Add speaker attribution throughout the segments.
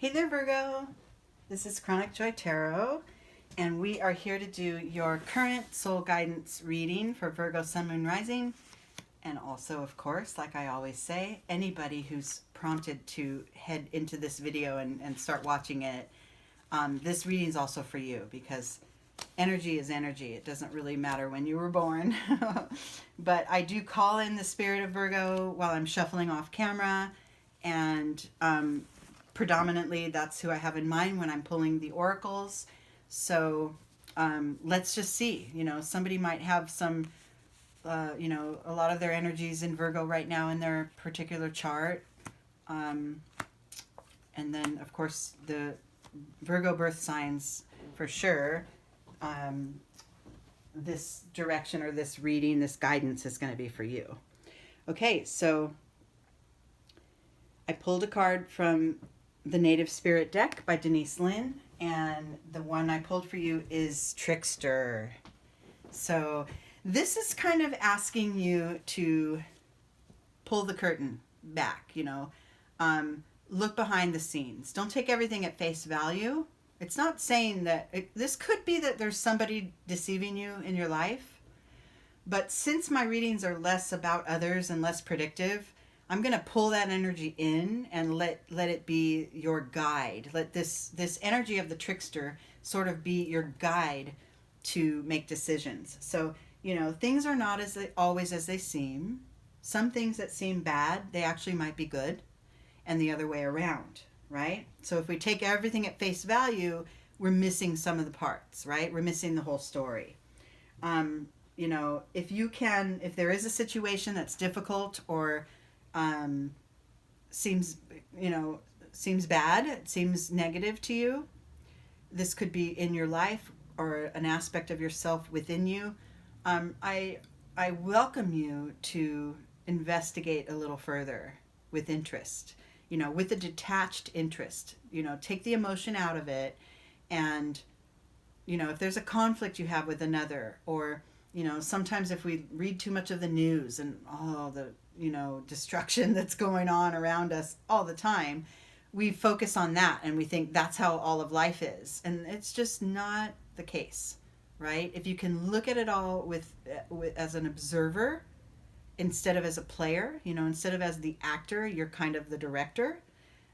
Speaker 1: Hey there, Virgo. This is Chronic Joy Tarot, and we are here to do your current soul guidance reading for Virgo Sun, Moon, Rising, and also, of course, like I always say, anybody who's prompted to head into this video and start watching it. This reading is also for you because energy is energy. It doesn't really matter when you were born. But I do call in the spirit of Virgo while I'm shuffling off camera, and predominantly that's who I have in mind when I'm pulling the oracles. So let's just see. Somebody might have some, a lot of their energies in Virgo right now in their particular chart. And then, of course, the Virgo birth signs for sure. This direction or this reading, this guidance is going to be for you. Okay, so I pulled a card from the Native Spirit deck by Denise Lynn, and the one I pulled for you is Trickster. So this is kind of asking you to pull the curtain back, look behind the scenes. Don't take everything at face value. It's not saying that this could be that there's somebody deceiving you in your life, but since my readings are less about others and less predictive, I'm going to pull that energy in and let it be your guide. Let this energy of the trickster sort of be your guide to make decisions. So, things are not always as they seem. Some things that seem bad, they actually might be good, and the other way around, right? So if we take everything at face value, we're missing some of the parts, right? We're missing the whole story. If there is a situation that's difficult or seems bad, it seems negative to you, this could be in your life or an aspect of yourself within you. I welcome you to investigate a little further with interest, with a detached interest. Take the emotion out of it, and if there's a conflict you have with another, or sometimes if we read too much of the news and all the destruction that's going on around us all the time, we focus on that and we think that's how all of life is, and it's just not the case, right? If you can look at it all with as an observer instead of as a player, instead of as the actor, you're kind of the director,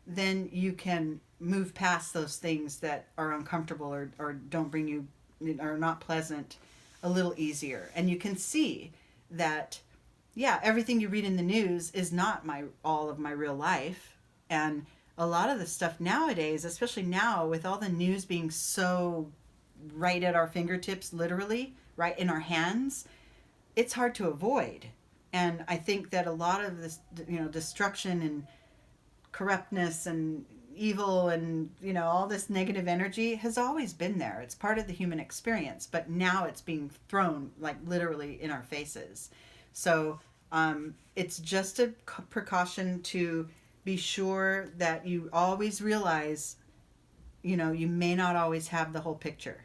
Speaker 1: then you can move past those things that are uncomfortable or don't bring you, are not pleasant, a little easier. And you can see that, yeah, everything you read in the news is not all of my real life. And a lot of the stuff nowadays, especially now with all the news being so right at our fingertips, literally right in our hands, it's hard to avoid. And I think that a lot of this, destruction and corruptness and evil and, all this negative energy has always been there. It's part of the human experience, but now it's being thrown like literally in our faces. So it's just a precaution to be sure that you always realize, you may not always have the whole picture.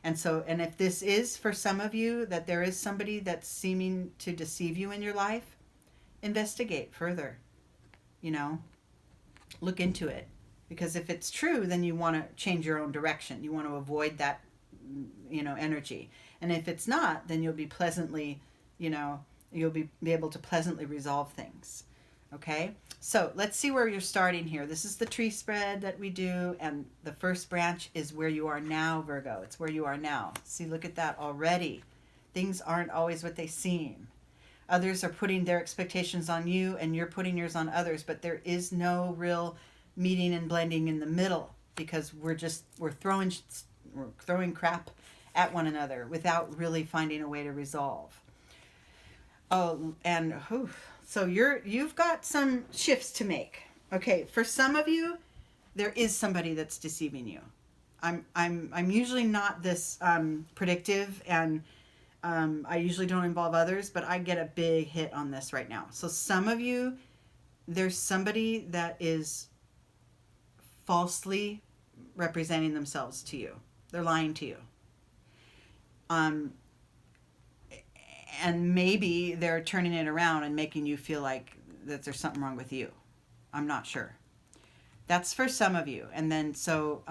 Speaker 1: And if this is for some of you, that there is somebody that's seeming to deceive you in your life, investigate further, look into it. Because if it's true, then you want to change your own direction. You want to avoid that, energy. And if it's not, then you'll be pleasantly, you'll be able to pleasantly resolve things. Okay, so let's see where you're starting here. This is the tree spread that we do, and the first branch is where you are now, Virgo. It's where you are now. See, look at that already. Things aren't always what they seem. Others are putting their expectations on you, and you're putting yours on others, but there is no real meeting and blending in the middle, because we're throwing crap at one another without really finding a way to resolve. Oh, and so you've got some shifts to make. Okay, for some of you, there is somebody that's deceiving you. I'm usually not this predictive, and I usually don't involve others, but I get a big hit on this right now. So some of you, there's somebody that is falsely representing themselves to you. They're lying to you. And maybe they're turning it around and making you feel like that there's something wrong with you. I'm not sure. That's for some of you. And then so,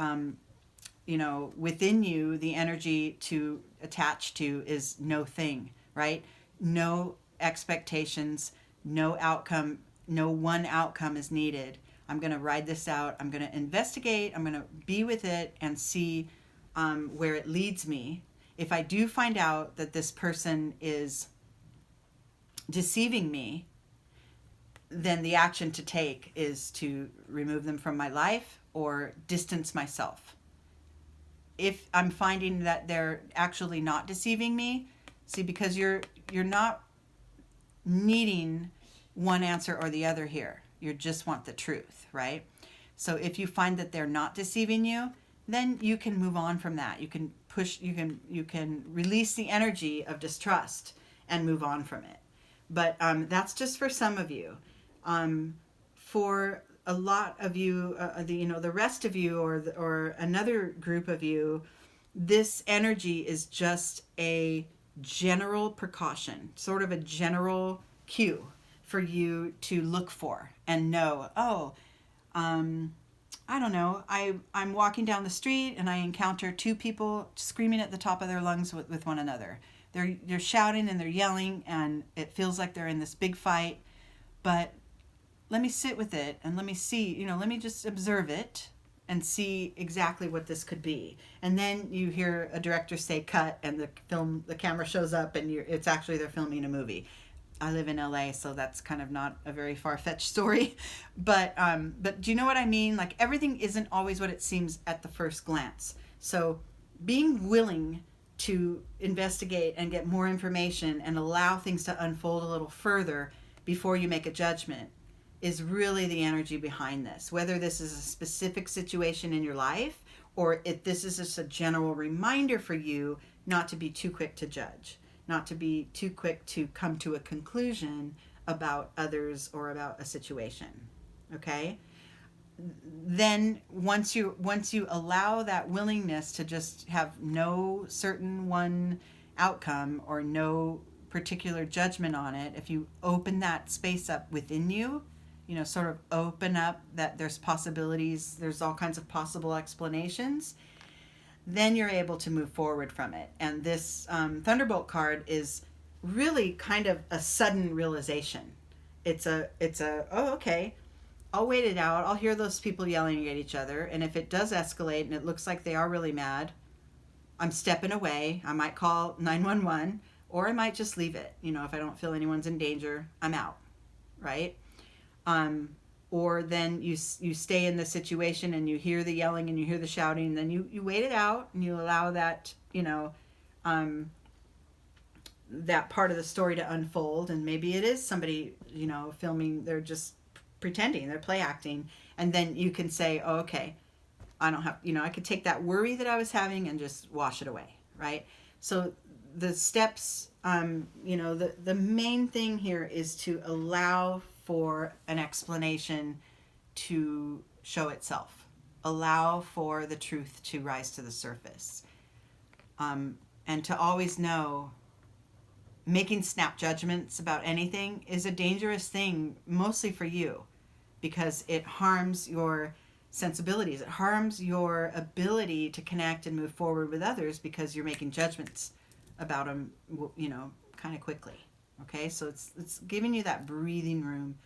Speaker 1: within you, the energy to attach to is no thing, right? No expectations, no outcome, no one outcome is needed. I'm going to ride this out. I'm going to investigate. I'm going to be with it and see where it leads me. If I do find out that this person is deceiving me, then the action to take is to remove them from my life or distance myself. If I'm finding that they're actually not deceiving me, see, because you're not needing one answer or the other here. You just want the truth, right? So if you find that they're not deceiving you, then you can move on from that. You can push, you can release the energy of distrust and move on from it. But that's just for some of you. For a lot of you, the rest of you, or another group of you, this energy is just a general precaution, sort of a general cue for you to look for and know, I don't know, I'm walking down the street and I encounter two people screaming at the top of their lungs with one another. They're shouting and they're yelling and it feels like they're in this big fight, but let me sit with it and let me see, let me just observe it and see exactly what this could be. And then you hear a director say cut and the camera shows up and it's actually they're filming a movie. I live in LA, so that's kind of not a very far-fetched story. But do you know what I mean? Like, everything isn't always what it seems at the first glance. So being willing to investigate and get more information and allow things to unfold a little further before you make a judgment is really the energy behind this. Whether this is a specific situation in your life or if this is just a general reminder for you not to be too quick to judge, not to be too quick to come to a conclusion about others or about a situation. Okay? Then once you allow that willingness to just have no certain one outcome or no particular judgment on it, if you open that space up within you, sort of open up that there's possibilities, there's all kinds of possible explanations, then you're able to move forward from it. And this Thunderbolt card is really kind of a sudden realization. It's a oh, okay, I'll wait it out. I'll hear those people yelling at each other. And if it does escalate and it looks like they are really mad, I'm stepping away. I might call 911 or I might just leave it. If I don't feel anyone's in danger, I'm out, right? Or then you stay in the situation and you hear the yelling and you hear the shouting, and then you wait it out and you allow that, that part of the story to unfold. And maybe it is somebody, filming, they're just pretending, they're play acting. And then you can say, oh, okay, I don't have, I could take that worry that I was having and just wash it away, right? So the steps, the main thing here is to allow for an explanation to show itself. Allow for the truth to rise to the surface. And to always know making snap judgments about anything is a dangerous thing, mostly for you, because it harms your sensibilities. It harms your ability to connect and move forward with others because you're making judgments about them, kind of quickly. Okay, so it's giving you that breathing room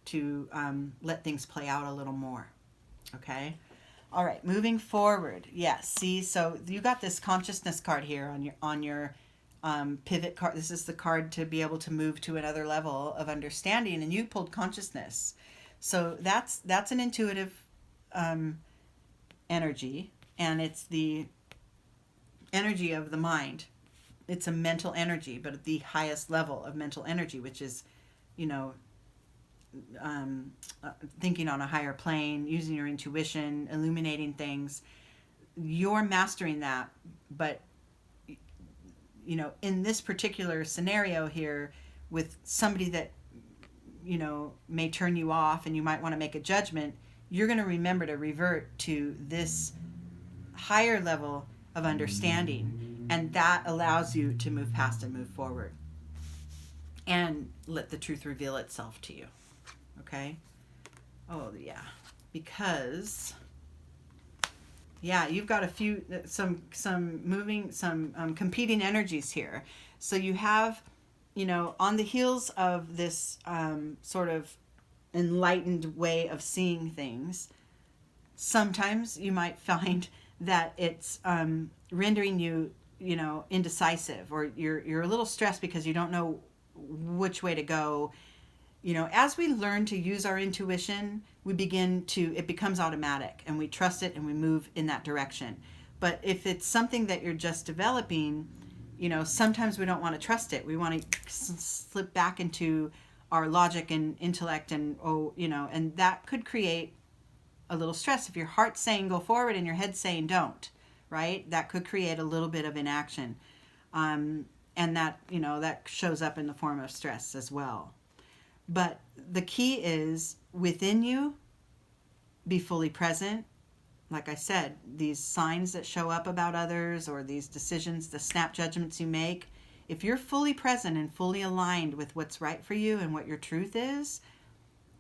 Speaker 1: to let things play out a little more. Okay, all right, moving forward. Yes, see, so you got this consciousness card here on your pivot card. This is the card to be able to move to another level of understanding, and you pulled consciousness. So that's an intuitive energy, and it's the energy of the mind. It's a mental energy, but at the highest level of mental energy, which is, thinking on a higher plane, using your intuition, illuminating things. You're mastering that, but, in this particular scenario here with somebody that, may turn you off and you might want to make a judgment, you're going to remember to revert to this higher level of understanding, and that allows you to move past and move forward and let the truth reveal itself to you. Okay? Oh, yeah. because yeah, you've got a few some competing energies here. So you have, on the heels of this sort of enlightened way of seeing things, sometimes you might find that it's rendering you, indecisive, or you're a little stressed because you don't know which way to go. As we learn to use our intuition, it becomes automatic, and we trust it and we move in that direction. But if it's something that you're just developing, sometimes we don't want to trust it. We want to slip back into our logic and intellect, and and that could create a little stress. If your heart's saying go forward and your head's saying don't, right? That could create a little bit of inaction. And that, that shows up in the form of stress as well. But the key is within you, be fully present. Like I said, these signs that show up about others, or these decisions, the snap judgments you make, if you're fully present and fully aligned with what's right for you and what your truth is,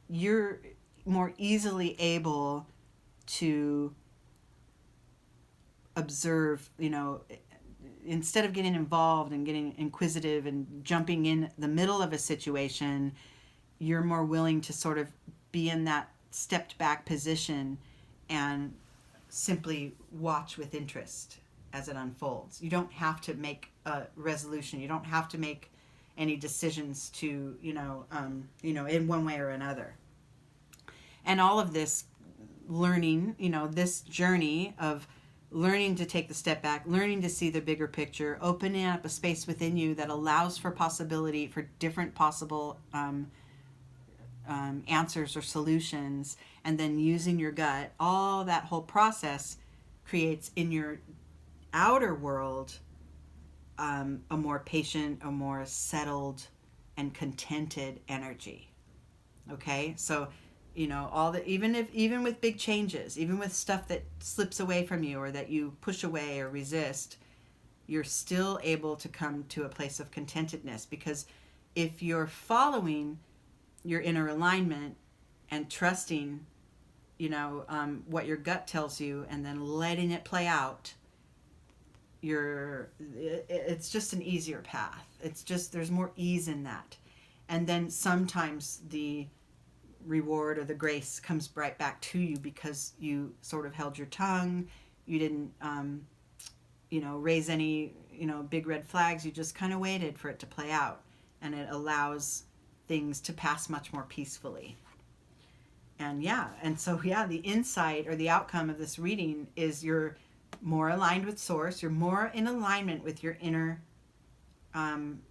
Speaker 1: you're more easily able to observe, instead of getting involved and getting inquisitive and jumping in the middle of a situation. You're more willing to sort of be in that stepped back position and simply watch with interest as it unfolds. You don't have to make a resolution. You don't have to make any decisions to, in one way or another. And all of this learning, this journey of learning to take the step back, learning to see the bigger picture, opening up a space within you that allows for possibility, for different possible answers or solutions, and then using your gut, all that whole process creates in your outer world a more patient, a more settled and contented energy. Okay, so even with big changes, even with stuff that slips away from you or that you push away or resist, you're still able to come to a place of contentedness, because if you're following your inner alignment and trusting, what your gut tells you, and then letting it play out, it's just an easier path. It's just, there's more ease in that. And then sometimes the reward or the grace comes right back to you because you sort of held your tongue. You didn't, raise any, big red flags. You just kind of waited for it to play out, and it allows things to pass much more peacefully. And the insight or the outcome of this reading is you're more aligned with source. You're more in alignment with your inner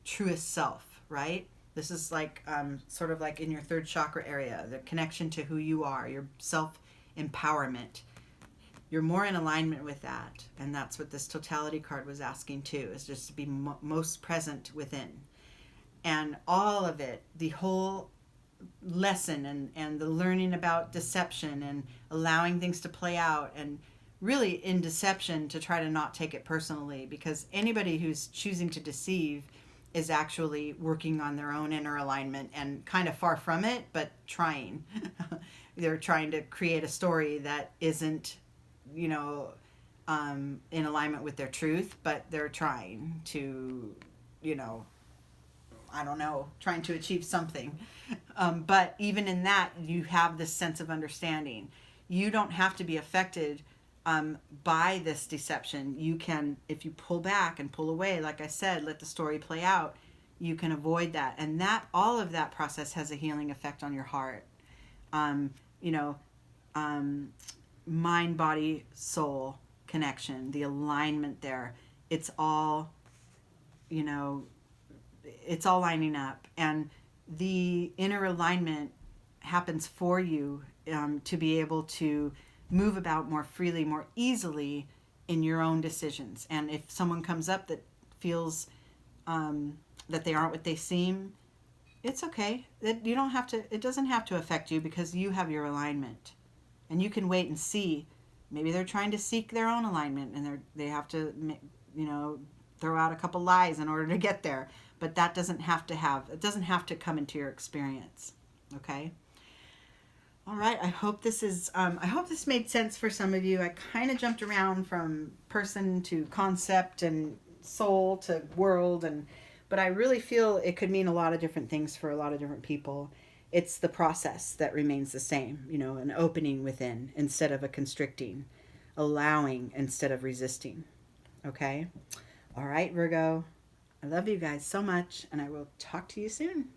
Speaker 1: truest self, right? This is like sort of like in your third chakra area, the connection to who you are, your self-empowerment. You're more in alignment with that. And that's what this totality card was asking too, is just to be most present within. And all of it, the whole lesson and the learning about deception and allowing things to play out, and really in deception to try to not take it personally, because anybody who's choosing to deceive is actually working on their own inner alignment and kind of far from it, but trying. They're trying to create a story that isn't, in alignment with their truth, but they're trying to, trying to achieve something. But even in that, you have this sense of understanding. You don't have to be affected by this deception. You can, if you pull back and pull away, like I said, let the story play out, you can avoid that. And all of that process has a healing effect on your heart. Mind, body, soul connection, the alignment there, it's all lining up. And the inner alignment happens for you to be able to move about more freely, more easily in your own decisions. And if someone comes up that feels that they aren't what they seem, it's okay. It doesn't have to affect you, because you have your alignment. And you can wait and see. Maybe they're trying to seek their own alignment, and they have to, throw out a couple lies in order to get there. But that doesn't have to come into your experience. Okay? All right. I hope this made sense for some of you. I kind of jumped around from person to concept and soul to world, but I really feel it could mean a lot of different things for a lot of different people. It's the process that remains the same, an opening within instead of a constricting, allowing instead of resisting. Okay? All right, Virgo. I love you guys so much, and I will talk to you soon.